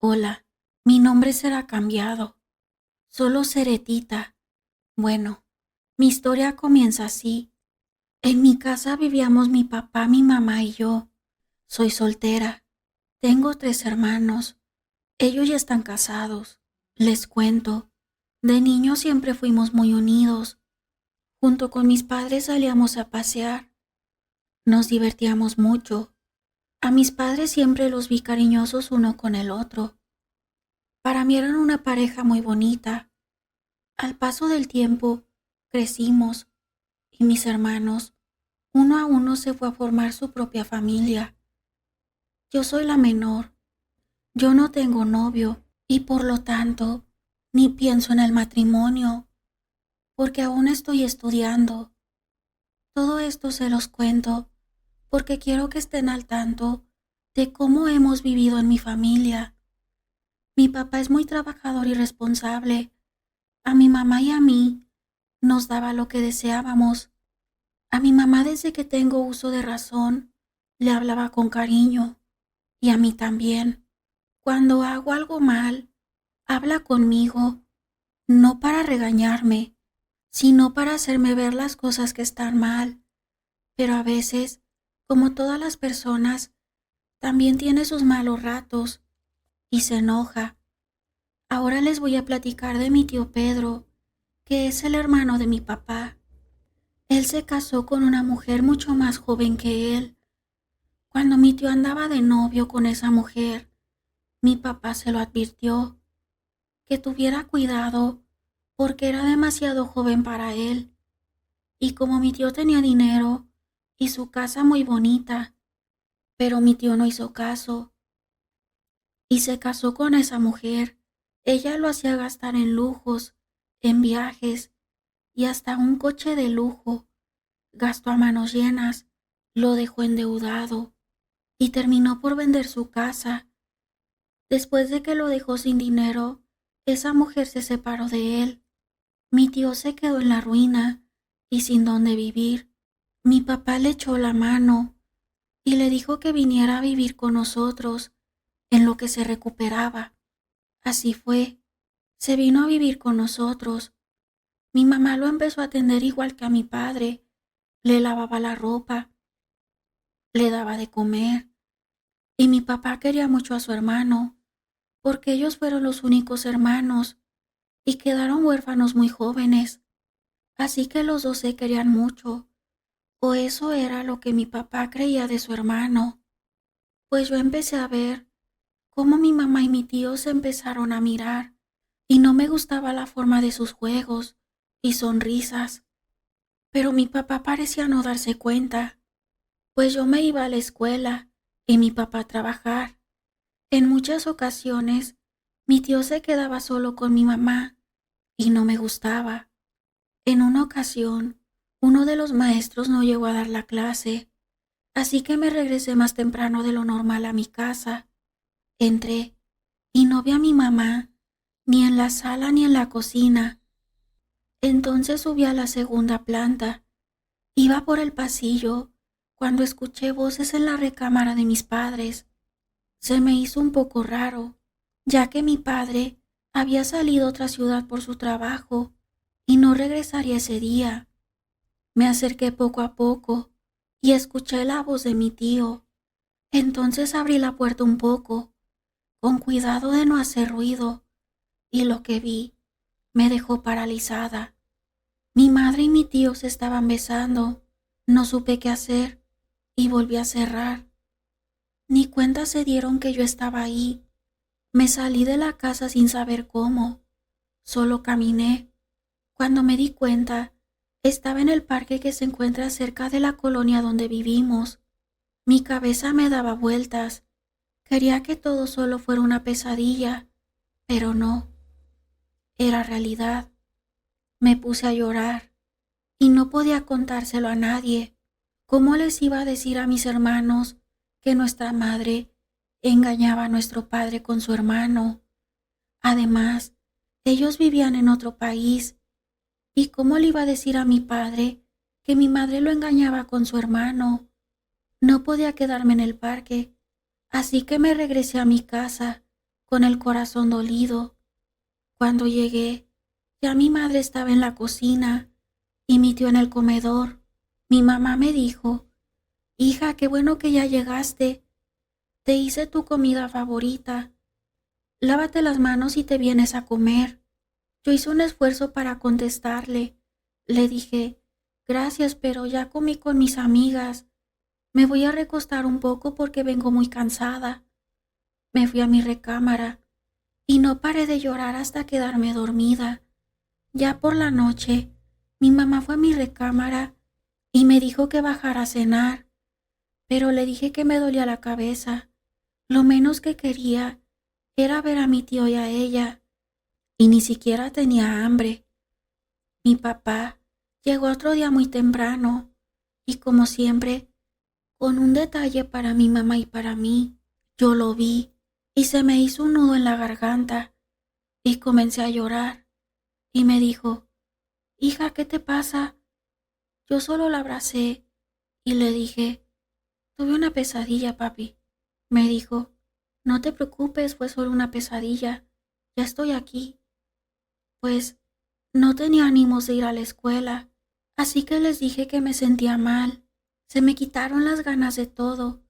Hola, mi nombre será cambiado. Solo seré Tita. Bueno, mi historia comienza así. En mi casa vivíamos mi papá, mi mamá y yo. Soy soltera. Tengo 3 hermanos. Ellos ya están casados. Les cuento. De niños siempre fuimos muy unidos. Junto con mis padres salíamos a pasear. Nos divertíamos mucho. A mis padres siempre los vi cariñosos uno con el otro. Para mí eran una pareja muy bonita. Al paso del tiempo, crecimos y mis hermanos, uno a uno, se fue a formar su propia familia. Yo soy la menor. Yo no tengo novio y por lo tanto ni pienso en el matrimonio porque aún estoy estudiando. Todo esto se los cuento porque quiero que estén al tanto de cómo hemos vivido en mi familia. Mi papá es muy trabajador y responsable. A mi mamá y a mí nos daba lo que deseábamos. A mi mamá, desde que tengo uso de razón, le hablaba con cariño, y a mí también. Cuando hago algo mal, habla conmigo, no para regañarme, sino para hacerme ver las cosas que están mal. Pero a veces, como todas las personas, también tiene sus malos ratos y se enoja. Ahora les voy a platicar de mi tío Pedro, que es el hermano de mi papá. Él se casó con una mujer mucho más joven que él. Cuando mi tío andaba de novio con esa mujer, mi papá se lo advirtió, que tuviera cuidado porque era demasiado joven para él. Y como mi tío tenía dinero y su casa muy bonita, pero mi tío no hizo caso y se casó con esa mujer. Ella lo hacía gastar en lujos, en viajes y hasta un coche de lujo. Gastó a manos llenas, lo dejó endeudado y terminó por vender su casa. Después de que lo dejó sin dinero, esa mujer se separó de él. Mi tío se quedó en la ruina y sin dónde vivir. Mi papá le echó la mano y le dijo que viniera a vivir con nosotros en lo que se recuperaba. Así fue. Se vino a vivir con nosotros. Mi mamá lo empezó a atender igual que a mi padre. Le lavaba la ropa, le daba de comer. Y mi papá quería mucho a su hermano, porque ellos fueron los únicos hermanos y quedaron huérfanos muy jóvenes. Así que los dos se querían mucho, o eso era lo que mi papá creía de su hermano. Pues yo empecé a ver cómo mi mamá y mi tío se empezaron a mirar, y no me gustaba la forma de sus juegos y sonrisas. Pero mi papá parecía no darse cuenta, pues yo me iba a la escuela y mi papá a trabajar. En muchas ocasiones, mi tío se quedaba solo con mi mamá y no me gustaba. En una ocasión, uno de los maestros no llegó a dar la clase, así que me regresé más temprano de lo normal a mi casa. Entré y no vi a mi mamá, ni en la sala ni en la cocina. Entonces subí a la segunda planta. Iba por el pasillo cuando escuché voces en la recámara de mis padres. Se me hizo un poco raro, ya que mi padre había salido a otra ciudad por su trabajo y no regresaría ese día. Me acerqué poco a poco y escuché la voz de mi tío. Entonces abrí la puerta un poco, con cuidado de no hacer ruido, y lo que vi me dejó paralizada. Mi madre y mi tío se estaban besando. No supe qué hacer y volví a cerrar. Ni cuenta se dieron que yo estaba ahí. Me salí de la casa sin saber cómo. Solo caminé. Cuando me di cuenta, estaba en el parque que se encuentra cerca de la colonia donde vivimos. Mi cabeza me daba vueltas. Quería que todo solo fuera una pesadilla, pero no, era realidad. Me puse a llorar y no podía contárselo a nadie. ¿Cómo les iba a decir a mis hermanos que nuestra madre engañaba a nuestro padre con su hermano? Además, ellos vivían en otro país. ¿Y cómo le iba a decir a mi padre que mi madre lo engañaba con su hermano? No podía quedarme en el parque, así que me regresé a mi casa con el corazón dolido. Cuando llegué, ya mi madre estaba en la cocina y mi tío en el comedor. Mi mamá me dijo: hija, qué bueno que ya llegaste. Te hice tu comida favorita. Lávate las manos y te vienes a comer. Yo hice un esfuerzo para contestarle. Le dije: gracias, pero ya comí con mis amigas. Me voy a recostar un poco porque vengo muy cansada. Me fui a mi recámara y no paré de llorar hasta quedarme dormida. Ya por la noche, mi mamá fue a mi recámara y me dijo que bajara a cenar, pero le dije que me dolía la cabeza. Lo menos que quería era ver a mi tío y a ella, y ni siquiera tenía hambre. Mi papá llegó otro día muy temprano y, como siempre, con un detalle para mi mamá y para mí. Yo lo vi y se me hizo un nudo en la garganta y comencé a llorar. Y me dijo: hija, ¿qué te pasa? Yo solo la abracé y le dije: tuve una pesadilla, papi. Me dijo: no te preocupes, fue solo una pesadilla. Ya estoy aquí. Pues no tenía ánimos de ir a la escuela, así que les dije que me sentía mal. Se me quitaron las ganas de todo,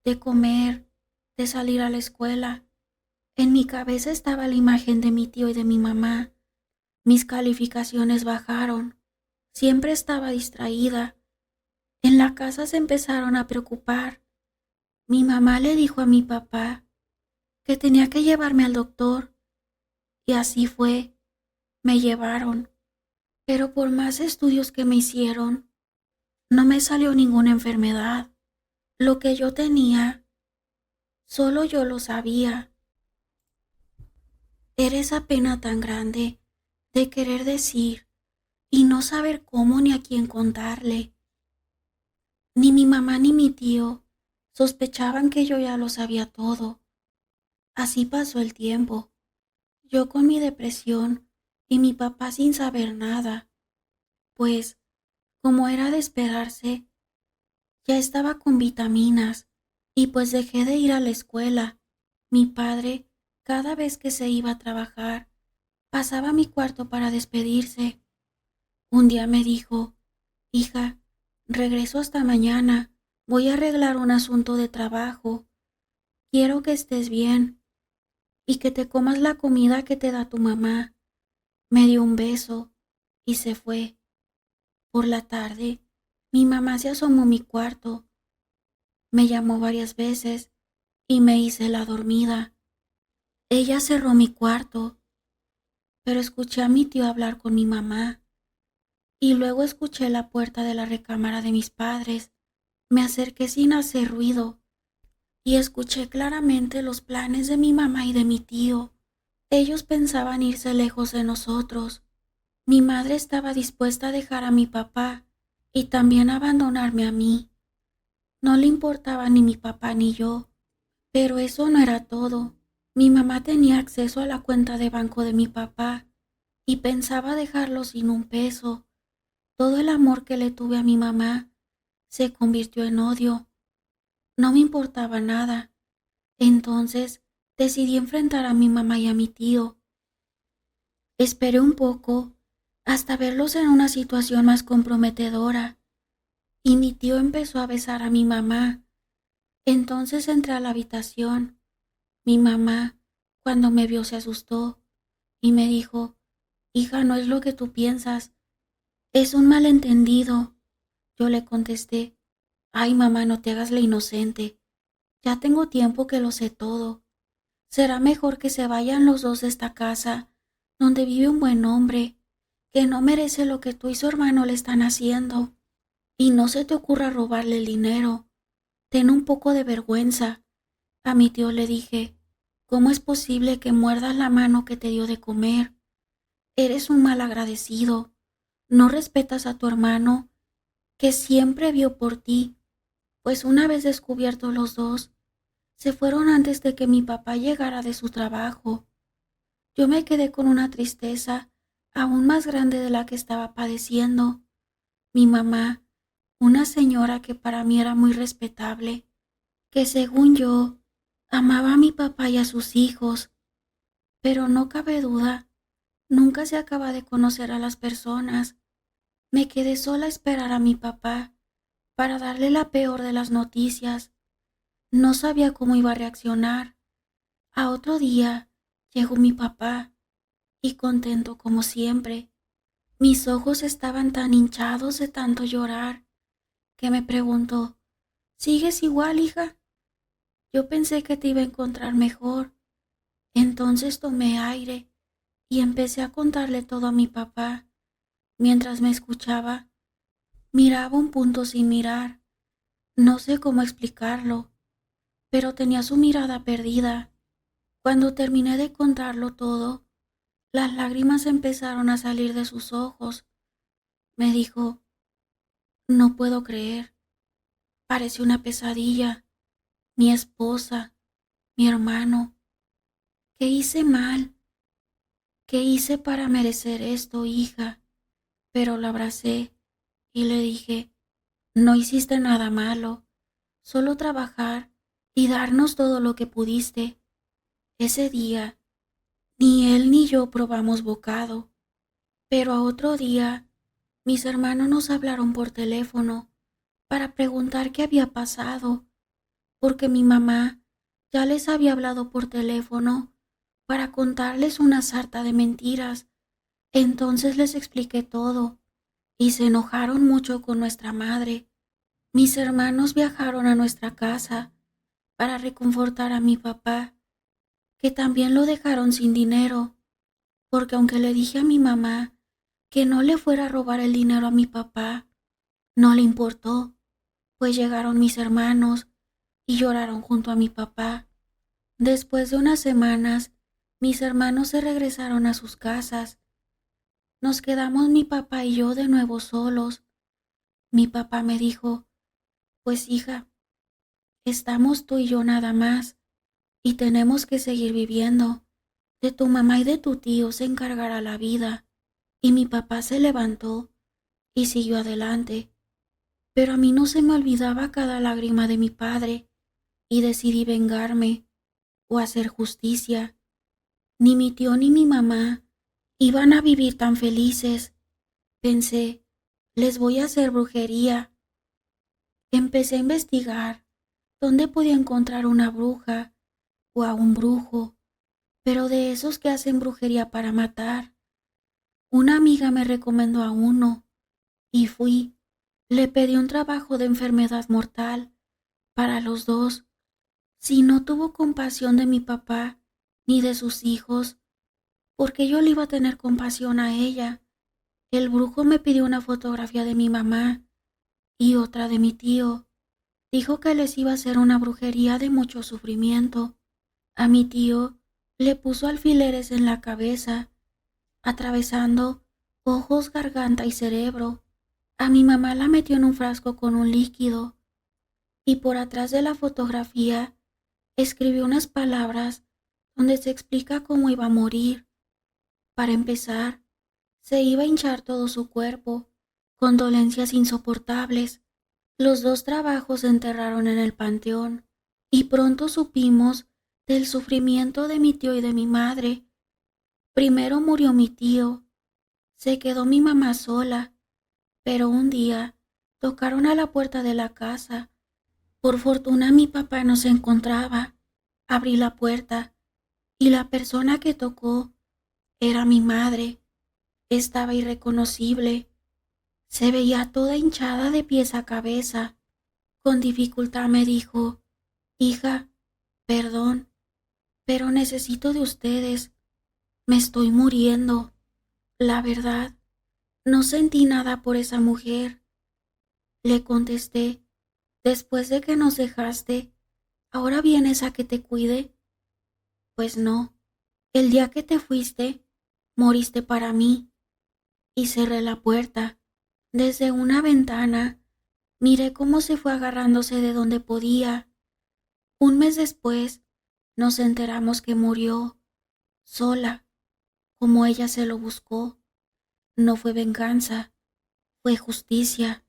de comer, de salir a la escuela. En mi cabeza estaba la imagen de mi tío y de mi mamá. Mis calificaciones bajaron. Siempre estaba distraída. En la casa se empezaron a preocupar. Mi mamá le dijo a mi papá que tenía que llevarme al doctor, y así fue. Me llevaron, pero por más estudios que me hicieron, no me salió ninguna enfermedad. Lo que yo tenía, solo yo lo sabía. Era esa pena tan grande de querer decir y no saber cómo ni a quién contarle. Ni mi mamá ni mi tío sospechaban que yo ya lo sabía todo. Así pasó el tiempo, yo con mi depresión y mi papá sin saber nada, pues, como era de esperarse, ya estaba con vitaminas y pues dejé de ir a la escuela. Mi padre, cada vez que se iba a trabajar, pasaba a mi cuarto para despedirse. Un día me dijo: hija, regreso hasta mañana, voy a arreglar un asunto de trabajo. Quiero que estés bien y que te comas la comida que te da tu mamá. Me dio un beso y se fue. Por la tarde, mi mamá se asomó a mi cuarto, me llamó varias veces y me hice la dormida. Ella cerró mi cuarto, pero escuché a mi tío hablar con mi mamá y luego escuché la puerta de la recámara de mis padres. Me acerqué sin hacer ruido y escuché claramente los planes de mi mamá y de mi tío. Ellos pensaban irse lejos de nosotros. Mi madre estaba dispuesta a dejar a mi papá y también a abandonarme a mí. No le importaba ni mi papá ni yo, pero eso no era todo. Mi mamá tenía acceso a la cuenta de banco de mi papá y pensaba dejarlo sin un peso. Todo el amor que le tuve a mi mamá se convirtió en odio. No me importaba nada. Entonces decidí enfrentar a mi mamá y a mi tío. Esperé un poco hasta verlos en una situación más comprometedora y mi tío empezó a besar a mi mamá. Entonces entré a la habitación. Mi mamá, cuando me vio, se asustó y me dijo: hija, no es lo que tú piensas, es un malentendido. Yo le contesté: ay, mamá, no te hagas la inocente. Ya tengo tiempo que lo sé todo. Será mejor que se vayan los dos de esta casa, donde vive un buen hombre, que no merece lo que tú y su hermano le están haciendo. Y no se te ocurra robarle el dinero. Ten un poco de vergüenza. A mi tío le dije: ¿cómo es posible que muerdas la mano que te dio de comer? Eres un mal agradecido. No respetas a tu hermano, que siempre vio por ti, pues una vez descubiertos los dos, se fueron antes de que mi papá llegara de su trabajo. Yo me quedé con una tristeza aún más grande de la que estaba padeciendo. Mi mamá, una señora que para mí era muy respetable, que según yo amaba a mi papá y a sus hijos, Pero no cabe duda, nunca se acaba de conocer a las personas. Me quedé sola a esperar a mi papá para darle la peor de las noticias. No sabía cómo iba a reaccionar. A otro día llegó mi papá y contento como siempre. Mis ojos estaban tan hinchados de tanto llorar que me preguntó, ¿sigues igual, hija? Yo pensé que te iba a encontrar mejor. Entonces tomé aire y empecé a contarle todo a mi papá. Mientras me escuchaba, miraba un punto sin mirar. No sé cómo explicarlo, pero tenía su mirada perdida. Cuando terminé de contarlo todo, las lágrimas empezaron a salir de sus ojos. Me dijo, no puedo creer, parece una pesadilla. Mi esposa, mi hermano. ¿Qué hice mal? ¿Qué hice para merecer esto, hija? Pero la abracé y le dije, no hiciste nada malo, solo trabajar y darnos todo lo que pudiste. Ese día, ni él ni yo probamos bocado, pero a otro día, mis hermanos nos hablaron por teléfono para preguntar qué había pasado, porque mi mamá ya les había hablado por teléfono para contarles una sarta de mentiras. Entonces les expliqué todo y se enojaron mucho con nuestra madre. Mis hermanos viajaron a nuestra casa para reconfortar a mi papá, que también lo dejaron sin dinero, porque aunque le dije a mi mamá que no le fuera a robar el dinero a mi papá, no le importó, pues llegaron mis hermanos y lloraron junto a mi papá. Después de unas semanas, mis hermanos se regresaron a sus casas. Nos quedamos mi papá y yo de nuevo solos. Mi papá me dijo, pues hija, estamos tú y yo nada más, y tenemos que seguir viviendo. De tu mamá y de tu tío se encargará la vida. Y mi papá se levantó y siguió adelante. Pero a mí no se me olvidaba cada lágrima de mi padre, y decidí vengarme o hacer justicia. Ni mi tío ni mi mamá iban a vivir tan felices. Pensé, les voy a hacer brujería. Empecé a investigar dónde podía encontrar una bruja o a un brujo, pero de esos que hacen brujería para matar. Una amiga me recomendó a uno y fui. Le pedí un trabajo de enfermedad mortal para los dos. Si no tuvo compasión de mi papá ni de sus hijos, ¿por qué yo le iba a tener compasión a ella? El brujo me pidió una fotografía de mi mamá y otra de mi tío. Dijo que les iba a hacer una brujería de mucho sufrimiento. A mi tío le puso alfileres en la cabeza, atravesando ojos, garganta y cerebro. A mi mamá la metió en un frasco con un líquido y por atrás de la fotografía escribió unas palabras donde se explica cómo iba a morir. Para empezar, se iba a hinchar todo su cuerpo, con dolencias insoportables. Los dos trabajos se enterraron en el panteón y pronto supimos del sufrimiento de mi tío y de mi madre. Primero murió mi tío, se quedó mi mamá sola, pero un día tocaron a la puerta de la casa. Por fortuna mi papá no se encontraba. Abrí la puerta y la persona que tocó era mi madre. Estaba irreconocible. Se veía toda hinchada de pies a cabeza. Con dificultad me dijo, hija, perdón, pero necesito de ustedes. Me estoy muriendo. La verdad, no sentí nada por esa mujer. Le contesté, después de que nos dejaste, ¿ahora vienes a que te cuide? Pues no, el día que te fuiste, moriste para mí. Y cerré la puerta. Desde una ventana, miré cómo se fue agarrándose de donde podía. Un mes después, nos enteramos que murió, sola, como ella se lo buscó. No fue venganza, fue justicia.